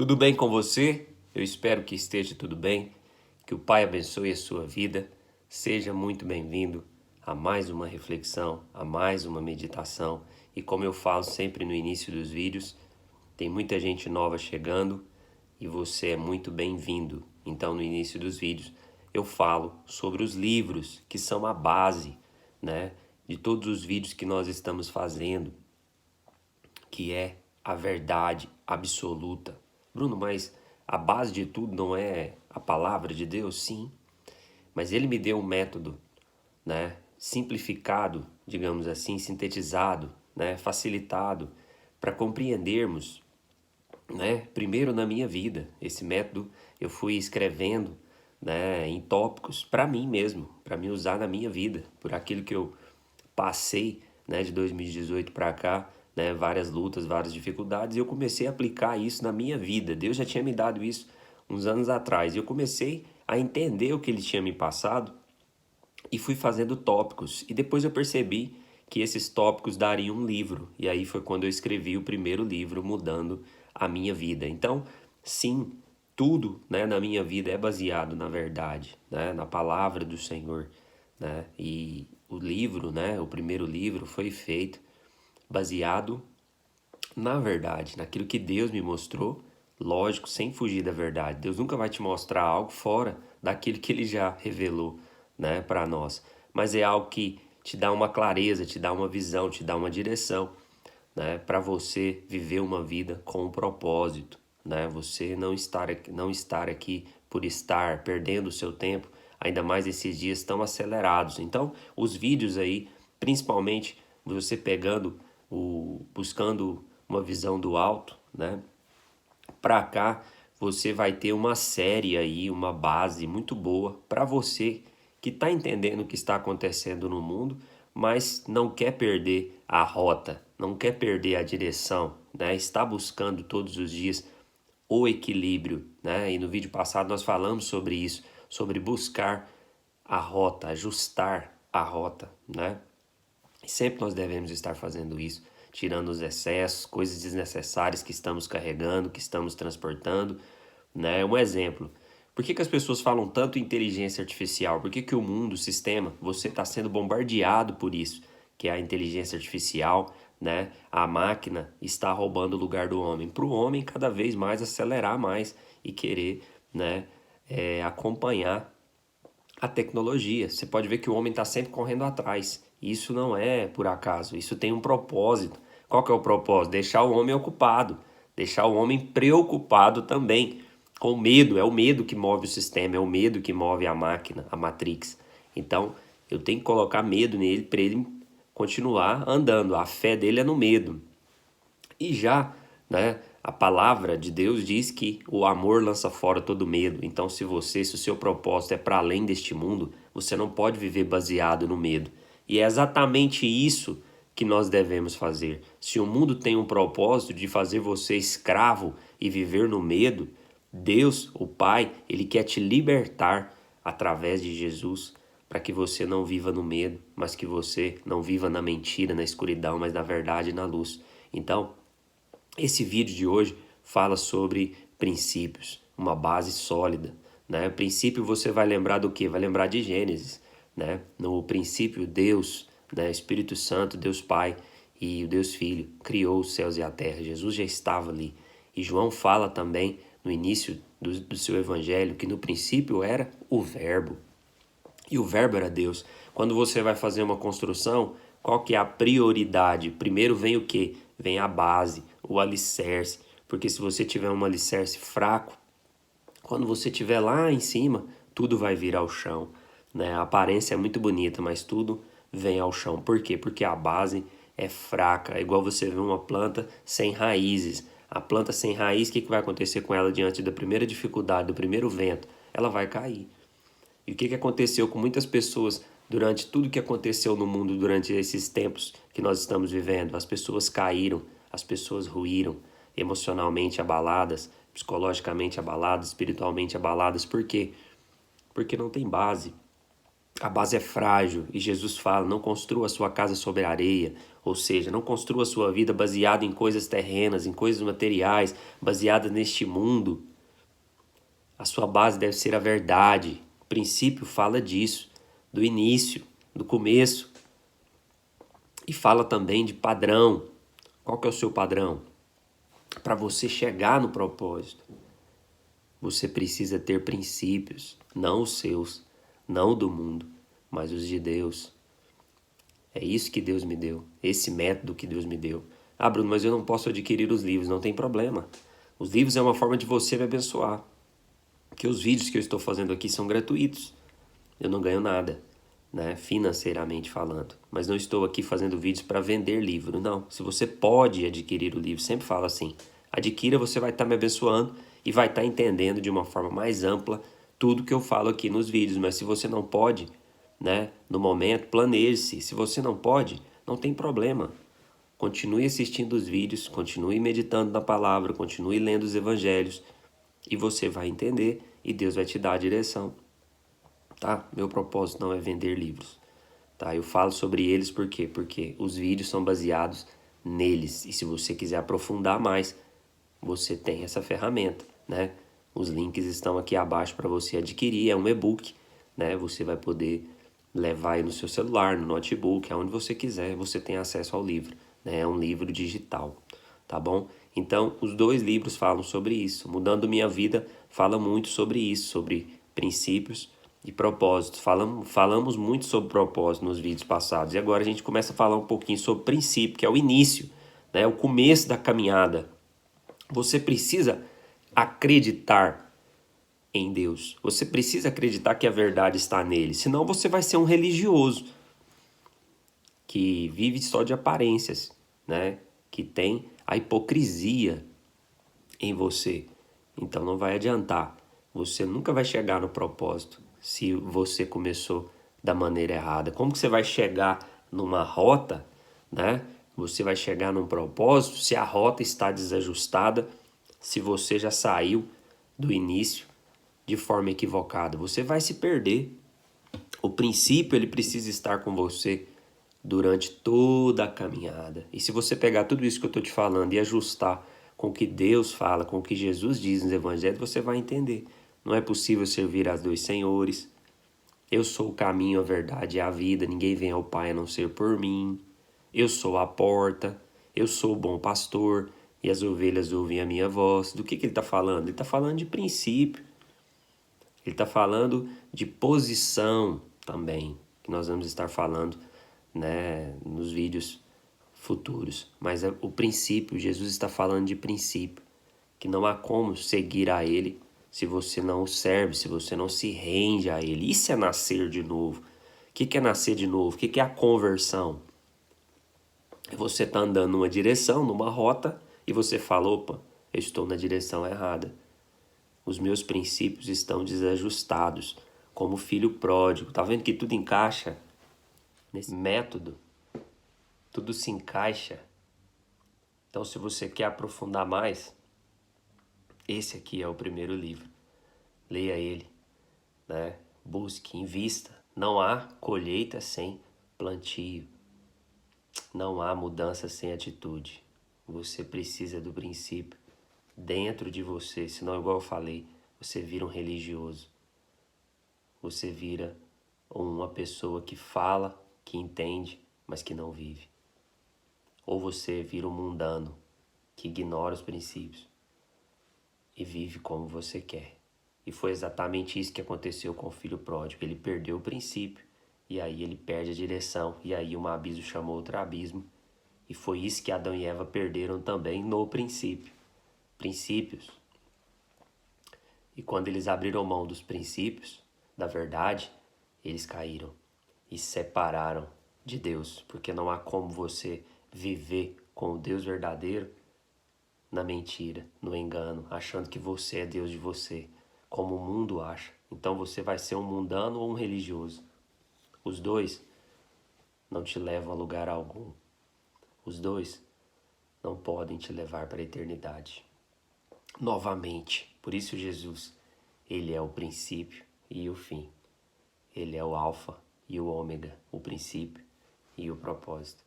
Tudo bem com você? Eu espero que esteja tudo bem, que o Pai abençoe a sua vida. Seja muito bem-vindo a mais uma reflexão, a mais uma meditação. E como eu falo sempre no início dos vídeos, tem muita gente nova chegando e você é muito bem-vindo. Então, no início dos vídeos, eu falo sobre os livros que são a base, né, de todos os vídeos que nós estamos fazendo, que é a verdade absoluta. Bruno, mas a base de tudo não é a palavra de Deus? Sim, mas ele me deu um método, né, simplificado, digamos assim, sintetizado, né, facilitado para compreendermos, né, primeiro na minha vida. Esse método eu fui escrevendo, né, em tópicos para mim mesmo, para me usar na minha vida, por aquilo que eu passei, né, de 2018 para cá, né, várias lutas, várias dificuldades, e eu comecei a aplicar isso na minha vida. Deus já tinha me dado isso uns anos atrás, e eu comecei a entender o que ele tinha me passado e fui fazendo tópicos. E depois eu percebi que esses tópicos dariam um livro, e aí foi quando eu escrevi o primeiro livro, Mudando a Minha Vida. Então, sim, tudo, né, na minha vida é baseado na verdade, né, na palavra do Senhor, né? E o livro, né, o primeiro livro foi feito baseado na verdade, naquilo que Deus me mostrou, lógico, sem fugir da verdade. Deus nunca vai te mostrar algo fora daquilo que ele já revelou, né, para nós. Mas é algo que te dá uma clareza, te dá uma visão, te dá uma direção, né, para você viver uma vida com um propósito, né? Você não estar aqui por estar perdendo o seu tempo, ainda mais esses dias tão acelerados. Então, os vídeos aí, principalmente você buscando uma visão do alto, né? Para cá, você vai ter uma série aí, uma base muito boa para você que está entendendo o que está acontecendo no mundo, mas não quer perder a rota, não quer perder a direção, né? Está buscando todos os dias o equilíbrio, né? E no vídeo passado nós falamos sobre isso, sobre buscar a rota, ajustar a rota, né? E sempre nós devemos estar fazendo isso, tirando os excessos, coisas desnecessárias que estamos carregando, que estamos transportando, né? Um exemplo. Por que as pessoas falam tanto em inteligência artificial? Por que o mundo, o sistema, você está sendo bombardeado por isso, que é a inteligência artificial, né? A máquina está roubando o lugar do homem. Para o homem cada vez mais acelerar mais e querer, né, acompanhar a tecnologia. Você pode ver que o homem está sempre correndo atrás. Isso não é por acaso, isso tem um propósito. Qual que é o propósito? Deixar o homem ocupado, deixar o homem preocupado também, com medo. É o medo que move o sistema, é o medo que move a máquina, a Matrix. Então, eu tenho que colocar medo nele para ele continuar andando. A fé dele é no medo. E já, né, a palavra de Deus diz que o amor lança fora todo medo. Então, se o seu propósito é para além deste mundo, você não pode viver baseado no medo. E é exatamente isso que nós devemos fazer. Se o mundo tem um propósito de fazer você escravo e viver no medo, Deus, o Pai, ele quer te libertar através de Jesus, para que você não viva no medo, mas que você não viva na mentira, na escuridão, mas na verdade e na luz. Então, esse vídeo de hoje fala sobre princípios, uma base sólida, né? Princípio você vai lembrar do quê? Vai lembrar de Gênesis, né? No princípio Deus, né, Espírito Santo, Deus Pai e o Deus Filho criou os céus e a terra. Jesus já estava ali. E João fala também no início do seu evangelho que no princípio era o Verbo. E o verbo era Deus. Quando você vai fazer uma construção, qual que é a prioridade? Primeiro vem o quê? Vem a base, o alicerce. Porque se você tiver um alicerce fraco, quando você estiver lá em cima, tudo vai vir ao chão, né? A aparência é muito bonita, mas tudo vem ao chão. Por quê? Porque a base é fraca. É igual você ver uma planta sem raízes. A planta sem raiz, o que vai acontecer com ela diante da primeira dificuldade, do primeiro vento? Ela vai cair. E o que aconteceu com muitas pessoas durante tudo que aconteceu no mundo durante esses tempos que nós estamos vivendo? As pessoas caíram, as pessoas ruíram, emocionalmente abaladas, psicologicamente abaladas, espiritualmente abaladas. Por quê? Porque não tem base. A base é frágil e Jesus fala, não construa a sua casa sobre areia, ou seja, não construa a sua vida baseada em coisas terrenas, em coisas materiais, baseadas neste mundo. A sua base deve ser a verdade. O princípio fala disso, do início, do começo. E fala também de padrão. Qual que é o seu padrão? Para você chegar no propósito, você precisa ter princípios, não os seus, não do mundo, mas os de Deus. É isso que Deus me deu, esse método que Deus me deu. Ah, Bruno, mas eu não posso adquirir os livros, não tem problema. Os livros é uma forma de você me abençoar. Porque os vídeos que eu estou fazendo aqui são gratuitos. Eu não ganho nada, né, financeiramente falando. Mas não estou aqui fazendo vídeos para vender livro, não. Se você pode adquirir o livro, sempre falo assim, adquira, você vai estar me abençoando e vai estar entendendo de uma forma mais ampla tudo que eu falo aqui nos vídeos. Mas se você não pode, né, no momento, planeje-se. Se você não pode, não tem problema. Continue assistindo os vídeos, continue meditando na palavra, continue lendo os evangelhos e você vai entender e Deus vai te dar a direção. Tá? Meu propósito não é vender livros, tá? Eu falo sobre eles por quê? Porque os vídeos são baseados neles. E se você quiser aprofundar mais, você tem essa ferramenta, né? Os links estão aqui abaixo para você adquirir. É um e-book, né? Você vai poder levar aí no seu celular, no notebook, aonde você quiser, você tem acesso ao livro, né? É um livro digital, tá bom? Então, os dois livros falam sobre isso. Mudando Minha Vida fala muito sobre isso, sobre princípios e propósitos. Falamos muito sobre propósito nos vídeos passados. E agora a gente começa a falar um pouquinho sobre princípio, que é o início, né? O começo da caminhada. Você precisa acreditar em Deus. Você precisa acreditar que a verdade está nele. Senão você vai ser um religioso que vive só de aparências, né? Que tem a hipocrisia em você. Então não vai adiantar. Você nunca vai chegar no propósito se você começou da maneira errada. Como que você vai chegar numa rota, né? Você vai chegar num propósito se a rota está desajustada, se você já saiu do início de forma equivocada. Você vai se perder. O princípio, ele precisa estar com você durante toda a caminhada. E se você pegar tudo isso que eu estou te falando e ajustar com o que Deus fala, com o que Jesus diz nos evangelhos, você vai entender. Não é possível servir a dois senhores. Eu sou o caminho, a verdade e a vida. Ninguém vem ao Pai a não ser por mim. Eu sou a porta. Eu sou o bom pastor. E as ovelhas ouvem a minha voz. Do que ele está falando? Ele está falando de princípio. Ele está falando de posição também, que nós vamos estar falando, né, nos vídeos futuros. Mas o princípio, Jesus está falando de princípio, que não há como seguir a Ele se você não o serve, se você não se rende a Ele. Isso é nascer de novo. O que é nascer de novo? O que é a conversão? Você está andando numa direção, numa rota, e você fala, opa, eu estou na direção errada. Os meus princípios estão desajustados, como filho pródigo. Tá vendo que tudo encaixa nesse método? Tudo se encaixa. Então, se você quer aprofundar mais, esse aqui é o primeiro livro. Leia ele, né? Busque, invista. Não há colheita sem plantio. Não há mudança sem atitude. Você precisa do princípio dentro de você, senão, igual eu falei, você vira um religioso. Você vira uma pessoa que fala, que entende, mas que não vive. Ou você vira um mundano que ignora os princípios e vive como você quer. E foi exatamente isso que aconteceu com o filho pródigo. Ele perdeu o princípio e aí ele perde a direção. E aí um abismo chamou outro abismo. E foi isso que Adão e Eva perderam também no princípio. Princípios. E quando eles abriram mão dos princípios, da verdade, eles caíram e se separaram de Deus. Porque não há como você viver com o Deus verdadeiro na mentira, no engano, achando que você é Deus de você, como o mundo acha. Então você vai ser um mundano ou um religioso. Os dois não te levam a lugar algum. Os dois não podem te levar para a eternidade. Novamente, por isso Jesus, ele é o princípio e o fim. Ele é o alfa e o ômega, o princípio e o propósito.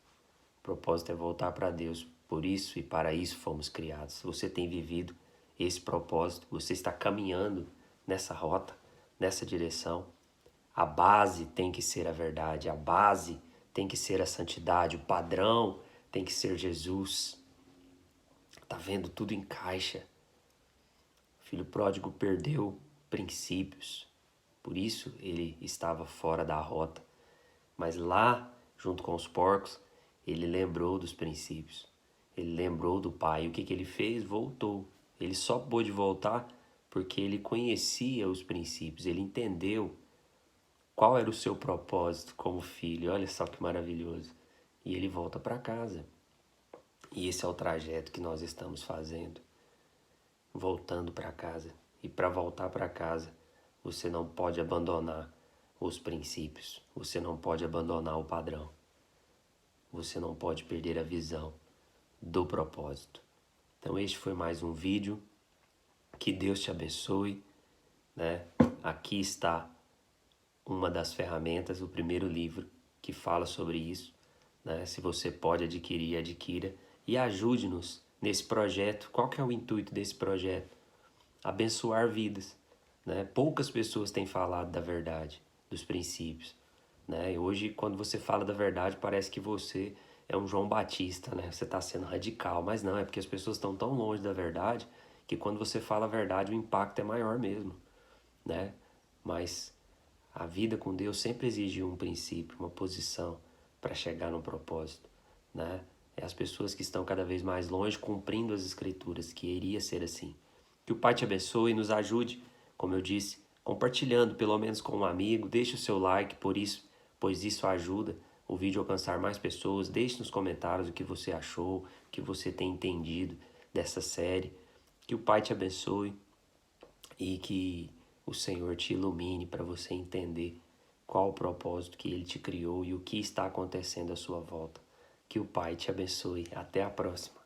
O propósito é voltar para Deus. Por isso e para isso fomos criados. Você tem vivido esse propósito, você está caminhando nessa rota, nessa direção. A base tem que ser a verdade, a base tem que ser a santidade, o padrão tem que ser Jesus. Tá vendo? Tudo encaixa. O filho pródigo perdeu princípios, por isso ele estava fora da rota. Mas lá, junto com os porcos, ele lembrou dos princípios. Ele lembrou do pai. E o que ele fez? Voltou. Ele só pôde voltar porque ele conhecia os princípios. Ele entendeu qual era o seu propósito como filho. Olha só que maravilhoso. E ele volta para casa. E esse é o trajeto que nós estamos fazendo. Voltando para casa. E para voltar para casa, você não pode abandonar os princípios. Você não pode abandonar o padrão. Você não pode perder a visão do propósito. Então este foi mais um vídeo. Que Deus te abençoe, né? Aqui está uma das ferramentas, o primeiro livro que fala sobre isso, né? Se você pode adquirir, adquira e ajude-nos nesse projeto. Qual que é o intuito desse projeto? Abençoar vidas, né? Poucas pessoas têm falado da verdade, dos princípios, né? E hoje, quando você fala da verdade, parece que você é um João Batista, né? Você está sendo radical, mas não, é porque as pessoas estão tão longe da verdade que quando você fala a verdade, o impacto é maior mesmo, né? Mas a vida com Deus sempre exigiu um princípio, uma posição para chegar num propósito, né? É as pessoas que estão cada vez mais longe cumprindo as escrituras, que iria ser assim. Que o Pai te abençoe e nos ajude, como eu disse, compartilhando pelo menos com um amigo. Deixe o seu like, pois isso ajuda o vídeo a alcançar mais pessoas. Deixe nos comentários o que você achou, o que você tem entendido dessa série. Que o Pai te abençoe e que o Senhor te ilumine para você entender qual o propósito que Ele te criou e o que está acontecendo à sua volta. Que o Pai te abençoe. Até a próxima.